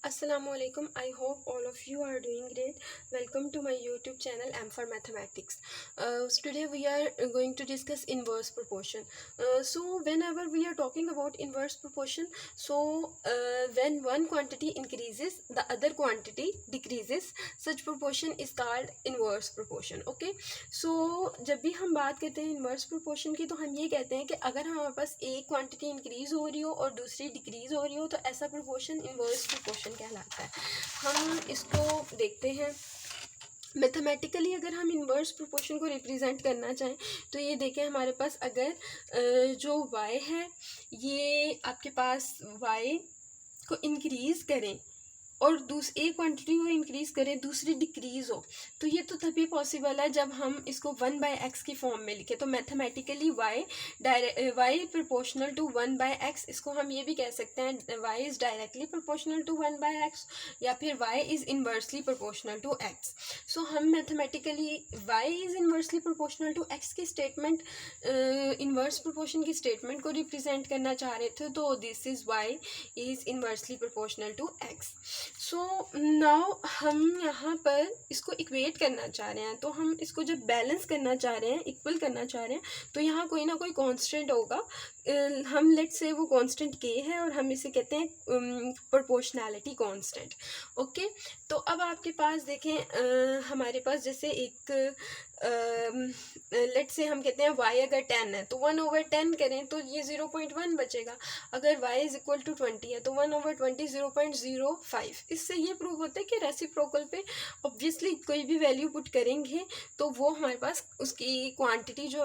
Assalamualaikum. I hope all of you are doing great. Welcome to my YouTube channel M for Mathematics. Today we are going to discuss inverse proportion. So whenever we are talking about inverse proportion, when one quantity increases, the other quantity decreases. Such proportion is called inverse proportion. Okay. So जब भी हम बात करते हैं inverse proportion की, तो हम ये कहते हैं कि अगर हमारे पास एक क्वांटिटी इंक्रीज हो रही हो और दूसरी डिक्रीज हो रही हो, तो ऐसा प्रोपोर्शन इन्वर्स प्रोपोर्शन कहलाता है। हम इसको देखते हैं मैथमेटिकली। अगर हम इन्वर्स प्रोपोर्शन को रिप्रेजेंट करना चाहें तो ये देखें, हमारे पास अगर जो y है, ये आपके पास y को इंक्रीज करें और एक क्वांटिटी को इंक्रीज करें, दूसरी डिक्रीज हो, तो ये तो तभी पॉसिबल है जब हम इसको 1/x की फॉर्म में लिखें। तो mathematically y proportional to 1/x, इसको हम ये भी कह सकते हैं y is directly proportional to 1/x, या फिर y is inversely proportional to x। So हम mathematically y is inversely proportional to x की स्टेटमेंट, इन्वर्स प्रोपोर्शन की स्टेटमेंट को रिप्रेजेंट करना चाह रहे थे, तो this is y is inversely proportional to x। So now हम यहाँ पर इसको इक्वेट करना चाह रहे हैं, तो हम इसको जब बैलेंस करना चाह रहे हैं, इक्वल करना चाह रहे हैं, तो यहाँ कोई ना कोई कांस्टेंट होगा। हम लेट्स से वो कांस्टेंट k है और हम इसे कहते हैं प्रोपोर्शनैलिटी कांस्टेंट। ओके, तो अब आपके पास देखें, हमारे पास जैसे एक लेट्स से हम कहते हैं y अगर 10 है तो 1/10 करें तो ये 0.1 बचेगा। अगर y इज इक्वल टू 20 है तो 1/20 0.05। इससे ये प्रूव होता है कि रेसिप्रोकल पे ऑब्वियसली कोई भी वैल्यू पुट करेंगे तो वो हमारे पास उसकी क्वांटिटी जो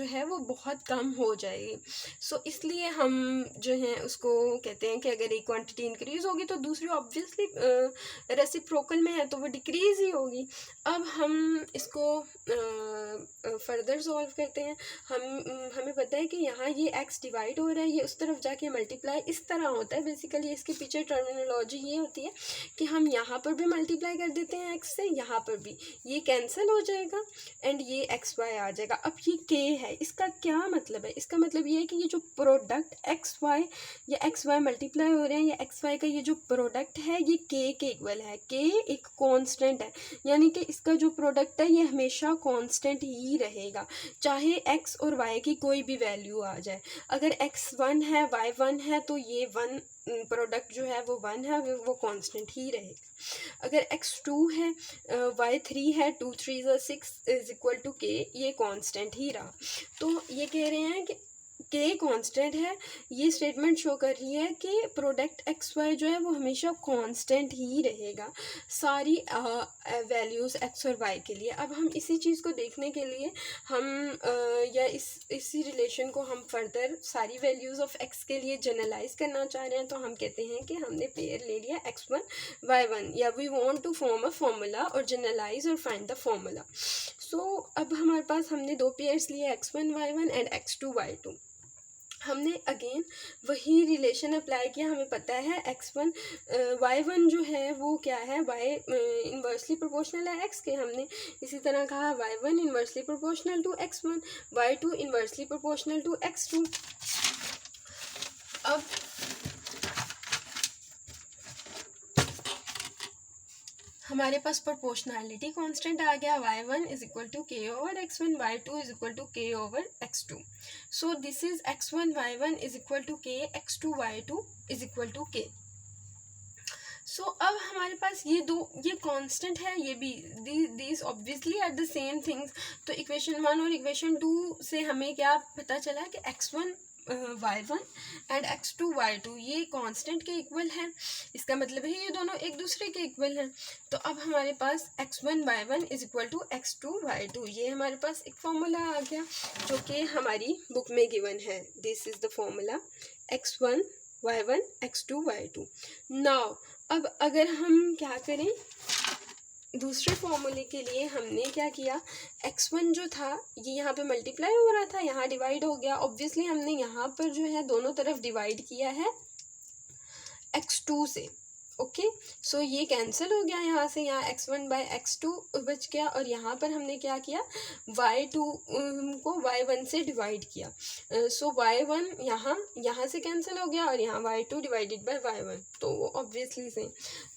है वो बहुत कम हो जाएगी। सो इसलिए हम जो है उसको कहते हैं कि अगर एक क्वांटिटी इंक्रीज होगी तो दूसरी ऑब्वियसली रेसिप्रोकल में है तो वो डिक्रीज ही होगी। अब हम इसको फर्दर सॉल्व करते हैं। हमें पता है कि यहाँ ये x डिवाइड हो रहा है, ये उस तरफ जाके मल्टीप्लाई इस तरह होता है। बेसिकली इसके पीछे टर्मिनोलॉजी ये होती है कि हम यहाँ पर भी मल्टीप्लाई कर देते हैं x से, यहाँ पर भी ये कैंसिल हो जाएगा एंड ये xy आ जाएगा। अब ये k है, इसका क्या मतलब है? इसका मतलब ये है कि ये जो प्रोडक्ट xy या xy मल्टीप्लाई हो रहे हैं या xy का ये जो प्रोडक्ट है ये k के इक्वल है। k एक कांस्टेंट है, यानी कि इसका जो प्रोडक्ट है ये हमेशा कांस्टेंट ही रहेगा, चाहे x और y की कोई भी वैल्यू आ जाए। अगर x 1 है y 1 है तो ये 1 प्रोडक्ट जो है वो 1 है, वो कांस्टेंट ही रहेगा। अगर x 2 है y 3 है, 2 3 6 इज इक्वल टू k, ये कांस्टेंट ही रहा। तो ये कह रहे हैं कि k कांस्टेंट है। ये स्टेटमेंट शो कर रही है कि प्रोडक्ट एक्स वाई जो है वो हमेशा कांस्टेंट ही रहेगा सारी वैल्यूज़ x और y के लिए। अब हम इसी चीज़ को देखने के लिए हम या इसी रिलेशन को हम फर्दर सारी वैल्यूज़ ऑफ x के लिए जनरलाइज करना चाह रहे हैं, तो हम कहते हैं कि हमने पेयर ले लिया x1 y1, या we want to form a formula और जनरलाइज और फाइंड द फॉर्मूला। सो अब हमारे पास हमने दो पेयर्स लिए x1 y1 and x2 y2। हमने अगेन वही रिलेशन अप्लाई किया। हमें पता है x1 y1 जो है वो क्या है, y इन्वर्सली प्रोपोर्शनल है x के। हमने इसी तरह कहा y1 inversely proportional to x1, y2 inversely proportional to x2। अब हमारे पास प्रोपोर्शनैलिटी कांस्टेंट आ गया, y1 is equal to k over x1, y2 is equal to k over x2। So this is x1 y1 is equal to k, x2 y2 is equal to k। So अब हमारे पास ये constant है, ये भी these obviously are the same things. तो equation 1 और equation 2 से हमें क्या पता चला कि x1 y1 and x2 y2 ये कांस्टेंट के इक्वल है। इसका मतलब है ये दोनों एक दूसरे के इक्वल हैं। तो अब हमारे पास x1 y1 is equal to x2 y2, ये हमारे पास एक फॉर्मूला आ गया जो कि हमारी बुक में गिवन है। This is the formula x1 y1 x2 y2। Now अब अगर हम क्या करें, दूसरे फॉर्मूले के लिए हमने क्या किया, x1 जो था ये यहाँ पे मल्टीप्लाई हो रहा था, यहाँ डिवाइड हो गया। ऑब्वियसली हमने यहाँ पर जो है दोनों तरफ डिवाइड किया है x2 से। ओके, सो ये कैंसिल हो गया यहाँ से, यहाँ x1 बाय x2 बच गया, और यहाँ पर हमने क्या किया, y2 को y1 से डिवाइड किया, सो y1 यहाँ से कैंसिल हो गया, और यहाँ y2 डिवाइडेड बाय y1, तो वो ऑब्वियसली सेम।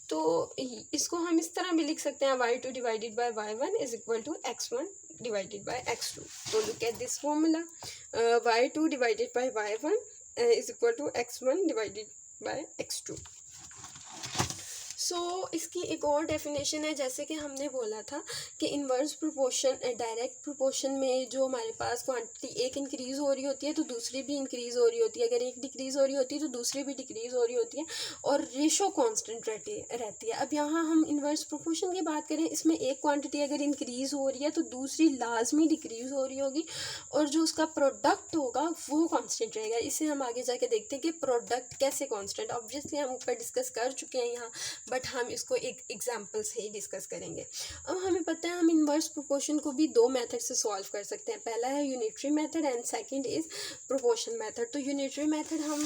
तो इसको हम इस तरह भी लिख सकते हैं, y2 divided by y1 is equal to x1 divided by x2। तो look at this formula, y2 divided by y1 is equal to x1 divided by x2। So इसकी एक और डेफिनेशन है, जैसे कि हमने बोला था कि इन्वर्स प्रोपोर्शन, डायरेक्ट प्रोपोर्शन में जो हमारे पास क्वांटिटी एक इंक्रीज़ हो रही होती है तो दूसरी भी इंक्रीज़ हो रही होती है, अगर एक डिक्रीज़ हो रही होती है तो दूसरी भी डिक्रीज़ हो रही होती है, और रेशो कांस्टेंट रहती है। अब यहाँ हम इन्वर्स प्रोपोर्शन की बात करें, इसमें एक क्वांटिटी अगर इंक्रीज़ हो रही है तो दूसरी लाजमी डिक्रीज़ हो रही होगी, और जो उसका प्रोडक्ट होगा वो कांस्टेंट रहेगा। इसे हम आगे जाके देखते हैं कि प्रोडक्ट कैसे कांस्टेंट, ऑब्वियसली हम ऊपर डिस्कस कर चुके हैं यहाँ, बट हम इसको एक एग्जाम्पल से ही डिस्कस करेंगे। अब हमें पता है हम इन्वर्स प्रोपोर्शन को भी दो मेथड से सॉल्व कर सकते हैं, पहला है unitary method and second is proportion method. तो यूनिटरी मेथड हम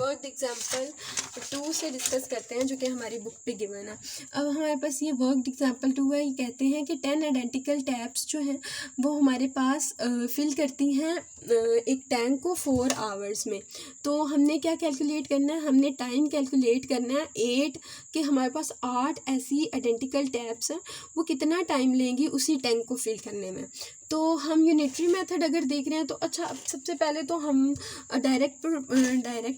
वर्ड एग्जाम्पल 2 से डिस्कस करते हैं, जो कि हमारी बुक पे गिवन है। अब हमारे पास ये वर्ड एग्जाम्पल 2 है, ये कहते हैं कि 10 आइडेंटिकल टैप्स जो हैं वो हमारे पास फिल करती हैं एक टैंक को 4 आवर्स में। तो हमने क्या कैलकुलेट करना है, हमने टाइम कैलकुलेट करना है 8, कि हमारे पास 8 ऐसी आइडेंटिकल टैप्स हैं, वो कितना टाइम लेंगी उसी टैंक को फिल करने में। तो हम यूनिटरी मेथड अगर देख रहे हैं तो अच्छा, अब सबसे पहले तो हम डायरेक्ट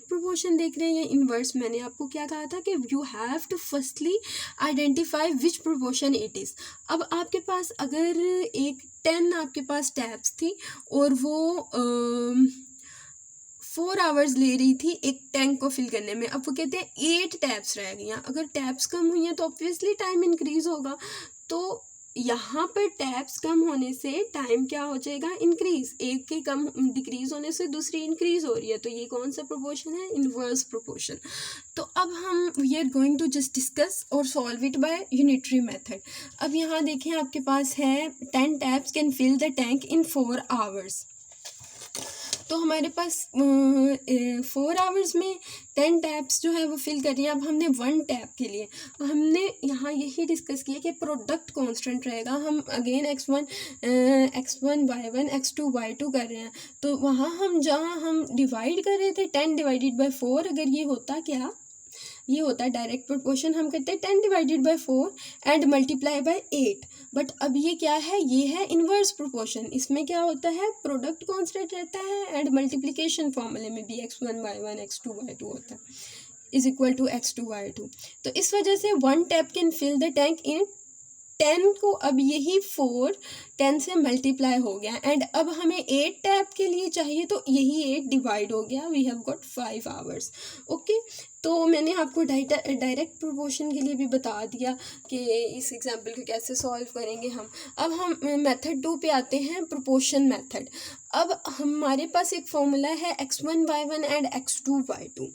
प्रोपोर्शन देख रहे हैं या इन्वर्स। मैंने आपको क्या कहा था कि you have to firstly identify which proportion it is. अब आपके पास अगर एक 10 आपके पास टैप्स थी और वो 4 आवर्स ले रही थी एक टैंक को फिल करने में, अब वो कहते हैं 8 टैप्स रह गई हैं। अगर टैप्स कम हुई हैं तो ऑब्वियसली टाइम इंक्रीज होगा, तो यहाँ पर टैप्स कम होने से टाइम क्या हो जाएगा, इंक्रीज। एक के कम डिक्रीज होने से दूसरी इंक्रीज हो रही है, तो ये कौन सा प्रोपोर्शन है, इन्वर्स प्रोपोर्शन। तो अब हम we are going to just discuss और solve it by unitary method. अब यहाँ देखें आपके पास है 10 taps can fill the tank in 4 hours. तो हमारे पास 4 आवर्स में 10 टैप्स जो है वो फिल कर रही हैं। अब हमने 1 टैप के लिए हमने यहाँ यही डिस्कस किया कि प्रोडक्ट कांस्टेंट रहेगा। हम again x1 y1 x2 y2 कर रहे हैं, तो वहाँ हम जहाँ हम डिवाइड कर रहे थे 10 डिवाइडेड बाई 4, अगर ये होता क्या, ये होता है डायरेक्ट प्रोपोर्शन, हम करते हैं 10 divided by 4 and multiply by 8। But अब ये क्या है, ये है इन्वर्स प्रोपोर्शन। इसमें क्या होता है, प्रोडक्ट कांस्टेंट रहता है एंड मल्टीप्लिकेशन फॉर्मूले में भी x1 y1 x2 y2 होता है is equal to x2 y2। तो इस वजह से 1 tap can fill the tank in 10 को, अब यही 4 10 से मल्टीप्लाई हो गया, एंड अब हमें 8 टैप के लिए चाहिए, तो यही 8 डिवाइड हो गया, we have got 5 hours. Okay, तो मैंने आपको डायरेक्ट प्रोपोर्शन के लिए भी बता दिया कि इस एग्जांपल को कैसे सॉल्व करेंगे हम। अब हम मेथड 2 पे आते हैं, प्रोपोर्शन मेथड। अब हमारे पास एक फॉर्मूला है x1 y1 and x2 y2।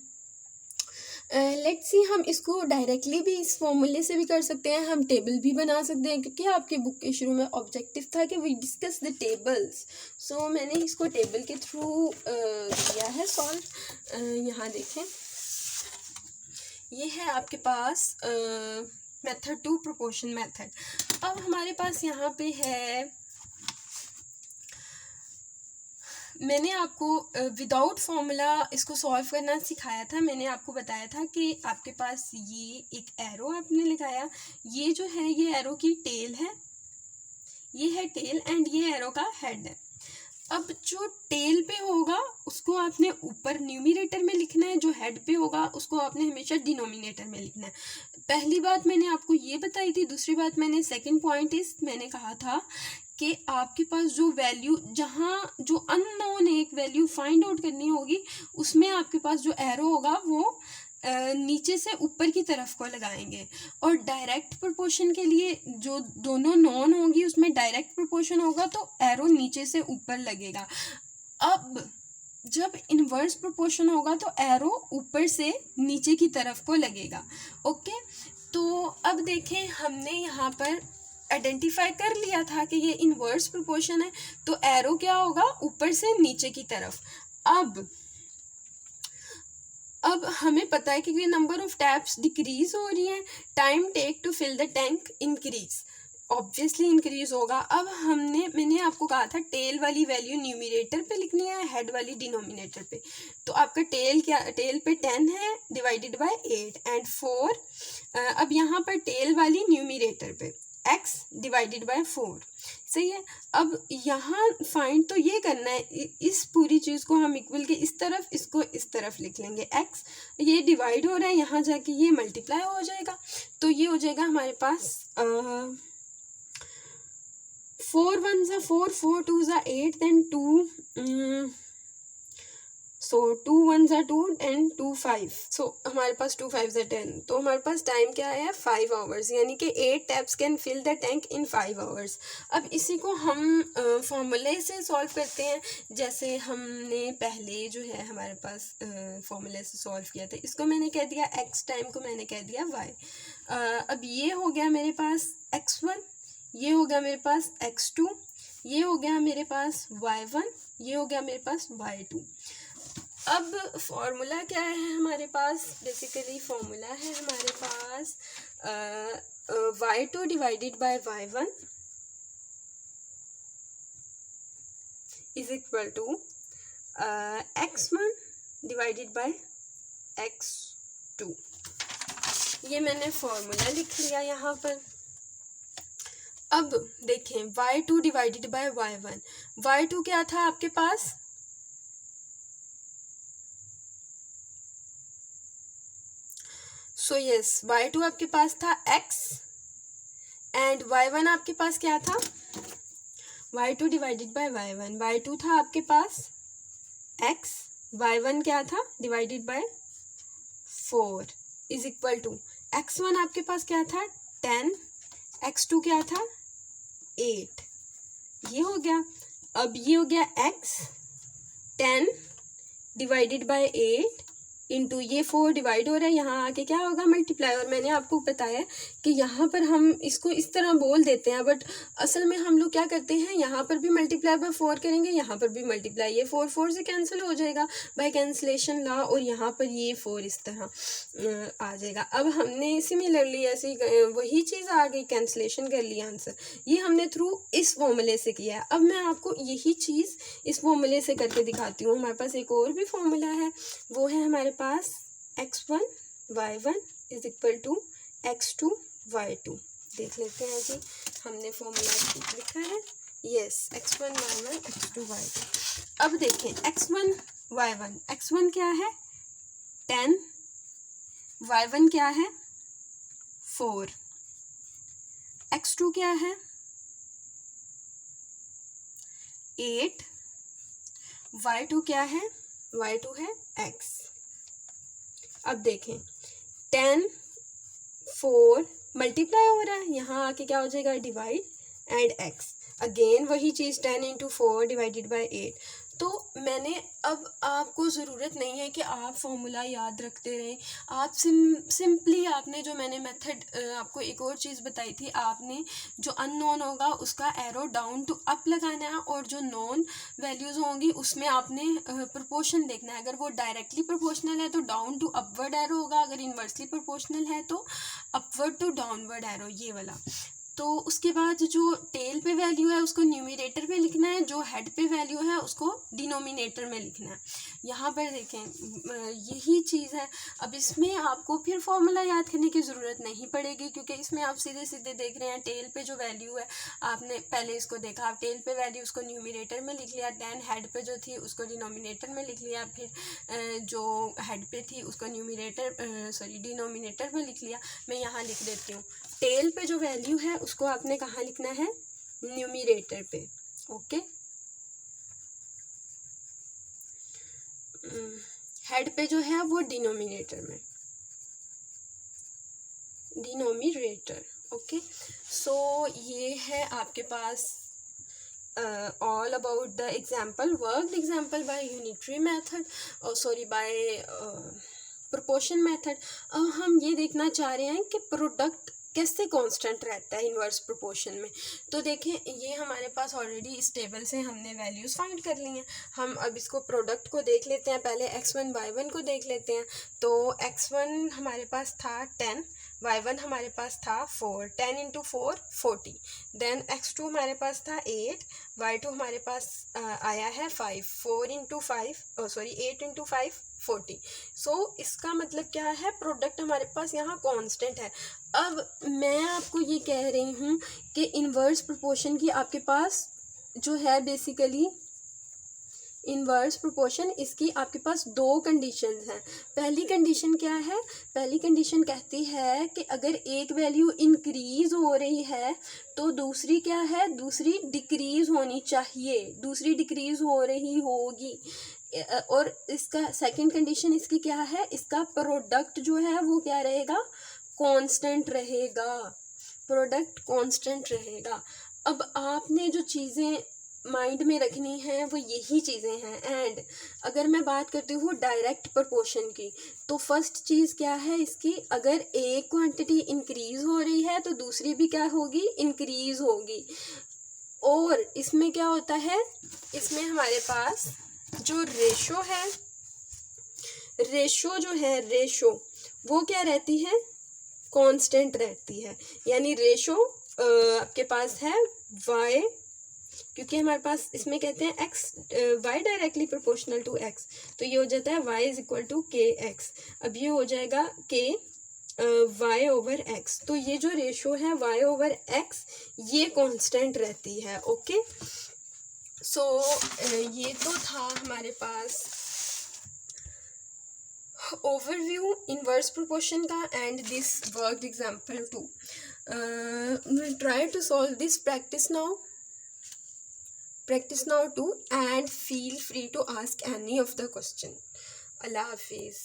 Let's see, हम इसको डायरेक्टली भी इस फॉर्मूले से भी कर सकते हैं, हम टेबल भी बना सकते हैं, क्योंकि आपके बुक के शुरू में ऑब्जेक्टिव था कि वी डिस्कस द टेबल्स। सो मैंने इसको टेबल के थ्रू किया है सॉल्व। यहाँ देखें, ये है आपके पास मेथड 2 प्रोपोर्शन मेथड। अब हमारे पास यहाँ पे है, मैंने आपको विदाउट फॉर्मूला इसको सॉल्व करना सिखाया था। मैंने आपको बताया था कि आपके पास ये एक एरो आपने लगाया, ये जो है ये एरो की टेल है, ये है टेल एंड ये एरो का हेड है। अब जो टेल पे होगा उसको आपने ऊपर न्यूमरेटर में लिखना है, जो हेड पे होगा उसको आपने हमेशा डिनोमिनेटर में लिखना है। पहली बात मैंने आपको ये बताई थी। दूसरी बात मैंने, सेकंड पॉइंट इज, मैंने कहा था कि आपके पास जो वैल्यू, जहाँ जो अननोन एक वैल्यू फाइंड आउट करनी होगी, उसमें आपके पास जो एरो होगा वो नीचे से ऊपर की तरफ को लगाएंगे। और डायरेक्ट प्रोपोर्शन के लिए जो दोनों नॉन होंगी उसमें डायरेक्ट प्रोपोर्शन होगा तो एरो नीचे से ऊपर लगेगा। अब जब इन्वर्स प्रोपोर्शन होगा तो एरो ऊपर से नीचे की तरफ को लगेगा। ओके, तो अब देखें, हमने यहाँ पर आइडेंटिफाई कर लिया था कि ये इन्वर्स प्रोपोर्शन है, तो एरो क्या होगा, ऊपर से नीचे की तरफ। अब अब हमें पता है कि नंबर ऑफ टैप्स डिक्रीज हो रही है, time take to fill the tank increase, obviously increase होगा। अब मैंने आपको कहा था टेल वाली वैल्यू न्यूमिनेटर पे लिखनी है, हेड वाली डिनोमिनेटर पे। तो आपका टेल पे 10 है डिवाइडेड बाय 8 एंड 4। अब यहाँ पर टेल वाली न्यूमिनेटर पे x डिवाइडेड बाय 4, सही है। अब यहाँ फाइंड तो ये करना है, इस पूरी चीज़ को हम इक्वल के इस तरफ, इसको इस तरफ लिख लेंगे। x ये डिवाइड हो रहा है, यहाँ जाके ये मल्टीप्लाई हो जाएगा, तो ये हो जाएगा हमारे पास 4 1 ज़ा 4, 4 2 ज़ा 8, देन 2 सो 2 1 ज़ा 2 एंड 2 5, सो हमारे पास 2 5 ज़ा 10, तो हमारे पास टाइम क्या है 5 आवर्स, यानी कि 8 taps can fill the tank in 5 hours. अब इसी को हम फॉर्मूले से सॉल्व करते हैं, जैसे हमने पहले जो है हमारे पास फॉर्मूले से सॉल्व किया था। इसको मैंने कह दिया x, टाइम को मैंने कह दिया y। अब ये हो गया मेरे पास x1, ये हो गया मेरे पास x2, ये हो गया मेरे पास y1, ये हो गया मेरे पास y2। अब फॉर्मूला क्या है हमारे पास, बेसिकली फॉर्मूला है हमारे पास y2 divided by y1 is equal to x1 divided by x2। ये मैंने फॉर्मूला लिख लिया यहाँ पर। अब देखें y2 divided by y1, y2 क्या था आपके पास, सो यस y2 आपके पास था x एंड y1 आपके पास क्या था, y2 divided by y1, y2 था आपके पास x, y1 क्या था divided by 4 is equal to x1 आपके पास क्या था 10, x2 क्या था 8, ये हो गया। अब ये हो गया x 10 डिवाइडेड बाय 8 इंटू ये 4 डिवाइड हो रहा है, यहाँ आके क्या होगा मल्टीप्लाई। और मैंने आपको बताया कि यहाँ पर हम इसको इस तरह बोल देते हैं, बट असल में हम लोग क्या करते हैं, यहाँ पर भी मल्टीप्लाई बाय 4 करेंगे, यहाँ पर भी मल्टीप्लाई, ये 4 4 से कैंसिल हो जाएगा बाय कैंसिलेशन लॉ, और यहाँ पर ये 4 इस तरह आ जाएगा। अब हमने सिमिलरली ऐसे वही चीज़ आ गई, कैंसिलेशन कर लिया आंसर, ये हमने थ्रू इस फॉर्मूले से किया है। अब मैं आपको यही चीज़ इस फॉर्मूले से करके दिखाती हूँ। हमारे पास एक और भी फॉर्मूला है, वो है हमारे पास x1 y1 is equal to x2 y2। देख लेते हैं जी, हमने फॉर्मूला लिखा है, yes x1 y1 x2 y2। अब देखें x1 y1, x1 क्या है 10, y1 क्या है 4, x2 क्या है 8, y2 क्या है, y2 है x। अब देखें 10 4 मल्टीप्लाई हो रहा है, यहाँ आके क्या हो जाएगा डिवाइड एंड x, अगेन वही चीज़ 10 इंटू 4 डिवाइडेड बाई 8। तो मैंने अब आपको ज़रूरत नहीं है कि आप फॉर्मूला याद रखते रहें, आप सिंपली आपने जो मैंने मेथड आपको एक और चीज़ बताई थी, आपने जो अननोन होगा उसका एरो डाउन टू अप लगाना है, और जो नॉन वैल्यूज़ होंगी उसमें आपने प्रोपोर्शन देखना है। अगर वो डायरेक्टली प्रोपोर्शनल है तो डाउन टू अपवर्ड एरो होगा, अगर इन्वर्सली प्रोपोर्शनल है तो अपवर्ड टू डाउनवर्ड एरो, ये वाला। तो उसके बाद जो टेल पे वैल्यू है उसको न्यूमरेटर पे लिखना है, जो हेड पे वैल्यू है उसको डिनोमिनेटर में लिखना है। यहाँ पर देखें यही चीज़ है। अब इसमें आपको फिर फॉर्मूला याद करने की ज़रूरत नहीं पड़ेगी, क्योंकि इसमें आप सीधे सीधे देख रहे हैं टेल पे जो वैल्यू है, आपने पहले इसको देखा, आप टेल पे वैल्यू उसको न्यूमरेटर में लिख लिया, देन हेड पे जो थी उसको डिनोमिनेटर में लिख लिया, फिर जो हेड पे थी उसको डिनोमिनेटर में लिख लिया। मैं यहाँ लिख देती हूँ, टेल पे जो वैल्यू है उसको आपने कहाँ लिखना है, न्यूमरेटर पे, ओके। हेड पे जो है वो डिनोमिनेटर में, डिनोमिनेटर, ओके। सो ये है आपके पास all about the example, worked example by unitary method, by proportion method। अब हम ये देखना चाह रहे हैं कि प्रोडक्ट कैसे कांस्टेंट रहता है इन्वर्स प्रोपोर्शन में। तो देखें ये हमारे पास ऑलरेडी इस टेबल से हमने वैल्यूज़ फाइंड कर ली हैं। हम अब इसको प्रोडक्ट को देख लेते हैं, पहले x1 y1 को देख लेते हैं। तो x1 हमारे पास था 10, y1 हमारे पास था 4, 10 इंटू 4 40, देन x2 हमारे पास था 8, y2 हमारे पास आया है 5, 4 इंटू 5 सॉरी 8 इंटू 5 40। सो इसका मतलब क्या है, प्रोडक्ट हमारे पास यहाँ कांस्टेंट है। अब मैं आपको ये कह रही हूँ कि इन्वर्स प्रोपोर्शन की आपके पास जो है बेसिकली इन्वर्स प्रोपोर्शन, इसकी आपके पास दो कंडीशंस हैं। पहली कंडीशन क्या है, पहली कंडीशन कहती है कि अगर एक वैल्यू इंक्रीज हो रही है तो दूसरी क्या है, दूसरी डिक्रीज होनी चाहिए, दूसरी डिक्रीज हो रही होगी। और इसका सेकंड कंडीशन इसकी क्या है, इसका प्रोडक्ट जो है वो क्या रहेगा, कांस्टेंट रहेगा, प्रोडक्ट कांस्टेंट रहेगा। अब आपने जो चीज़ें माइंड में रखनी है वो यही चीज़ें हैं। एंड अगर मैं बात करती हूँ डायरेक्ट प्रोपोर्शन की, तो फर्स्ट चीज़ क्या है इसकी, अगर एक क्वांटिटी इंक्रीज हो रही है तो दूसरी भी क्या होगी, इंक्रीज होगी। और इसमें क्या होता है, इसमें हमारे पास जो रेशो है, रेशो जो है, रेशो वो क्या रहती है, कांस्टेंट रहती है। यानी रेशो आपके पास है y, क्योंकि हमारे पास इसमें कहते हैं x y directly proportional to x, तो ये हो जाता है y is equal to k x. अब ये हो जाएगा k y ओवर x। तो ये जो रेशो है y ओवर x ये कांस्टेंट रहती है। ओके, सो ये तो था हमारे पास ओवरव्यू इनवर्स प्रोपोर्शन का and this work example 2। Try to solve this, practice now too, and feel free to ask any of the question. Allah Hafiz.